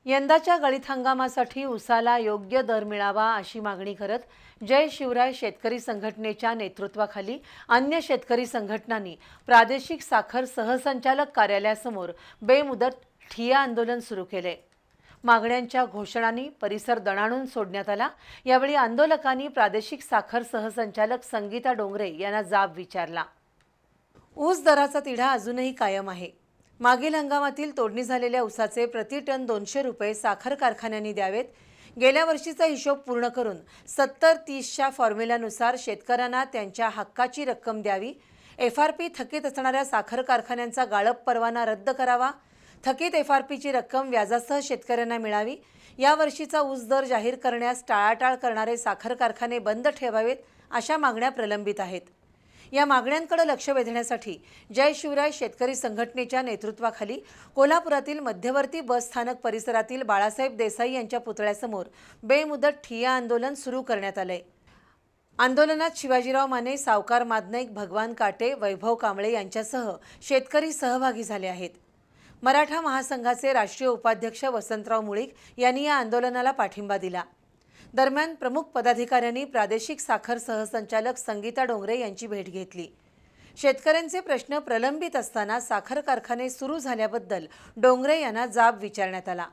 यंदाच्या गळीत हंगामासाठी ऊसाला योग्य दर मिळावा अशी मागणी करत जय शिवराय शेतकरी संघटनेच्या नेतृत्वाखाली अन्य शेतकरी संघटनांनी प्रादेशिक साखर सहसंचालक कार्यालयासमोर बेमुदत ठिय्या आंदोलन सुरू केले। मागण्यांच्या घोषणांनी परिसर दणाणून सोडण्यात आला। यावेळी आंदोलकांनी प्रादेशिक साखर सहसंचालक संगीता डोंगरे यांना जाब विचारला। ऊस दराचा तिढा अजूनही कायम आहे। मागील हंगामातील तोडणी झालेल्या ऊसाचे प्रति टन 200 रुपये साखर कारखान्यांनी द्यावेत। गेल्या वर्षीचा हिशोब पूर्ण करून 70-30च्या फॉर्म्युल्यानुसार शेतकऱ्यांना त्यांच्या हक्काची रक्कम द्यावी। FRP थकीत असणाऱ्या साखर कारखान्यांचा गाळप परवाना रद्द करावा। थकीत FRPची रक्कम व्याजासह शेतकऱ्यांना मिळावी। या वर्षीचा ऊस दर जाहीर करण्यास टाळाटाळ करणारे साखर कारखाने बंद ठेवावेत अशा मागण्या प्रलंबित आहेत। या मागण्यांकडे लक्ष वेधण्यासाठी जय शिवराय शेतकरी संघटनेच्या नेतृत्वाखाली कोल्हापुरातील मध्यवर्ती बस स्थानक परिसरातील बाळासाहेब देसाई यांच्या पुतळ्यासमोर बेमुदत ठिय्या आंदोलन सुरू करण्यात आले। आंदोलनात शिवाजीराव माने, सावकार मादनाईक, भगवान काटे, वैभव कांबळे यांच्यासह शेतकरी सहभागी झाले आहेत। मराठा महासंघाचे राष्ट्रीय उपाध्यक्ष वसंतराव मुळीक यांनी या आंदोलनाला पाठिंबा दिला। दरम्यान प्रमुख पदाधिकाऱ्यांनी प्रादेशिक साखर सहसंचालक संगीता डोंगरे यांची भेट घेतली। शेतकऱ्यांचे प्रश्न प्रलंबित असताना साखर कारखाने सुरू झाल्याबद्दल डोंगरे यांना जाब विचारण्यात आला।